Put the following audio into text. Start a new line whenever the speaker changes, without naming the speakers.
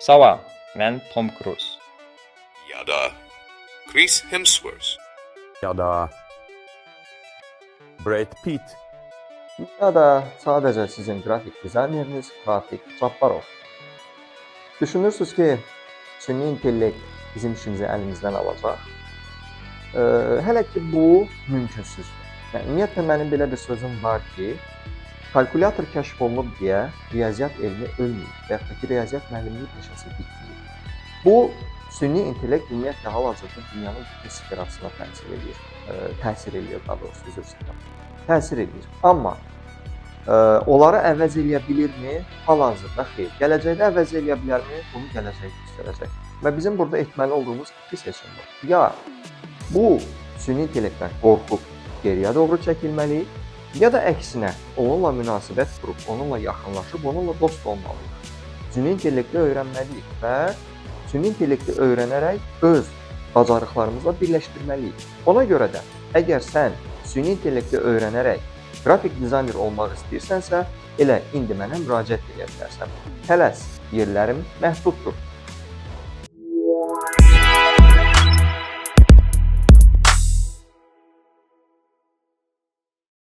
Salam, mən Tom Cruise.
Ya da Chris Hemsworth.
Ya da Brad Pitt.
Ya da sadəcə sizin qrafik dizayneriniz Rafiq Cabbarov. Düşünürsünüz ki, süni intellekt bizim işimizi əlimizdən alacaq. Hələ ki bu mümkünsüzdür. Yəni ümumiyyətlə mənim belə bir sözüm var ki, kalkulyator kəşf olunub deyə riyaziyyat elmi ölməyib və yaxud da ki, riyaziyyat müəllimliyi peşəsi bitməyib. Bu süni intellekt ümumiyyətlə hal-hazırda dünyanın bütün sferasına təsir eləyir daha doğrusu, üzr istəyirəm. Təsir edir. Amma onları əvəz eləyə bilirmi? Hal-hazırda xeyr. Gələcəkdə əvəz eləyə bilərmi? Bunu gələcək göstərəcək. Və bizim burada etməli olduğumuz iki seçim var. Ya bu süni intellektdən qorxub geriyə doğru çəkilməliyik, ya da əksinə onunla münasibət qurub, onunla yaxınlaşıb, onunla dost olmalıyıq. Süni intellekti öyrənməliyik və süni intellekti öyrənərək öz bacarıqlarımızla birləşdirməliyik. Ona görə də əgər sən süni intellekti öyrənərək qrafik dizayner olmaq istəyirsənsə, elə indi mənə müraciət edə bilərsən. Tələs, yerlərim məhduddur.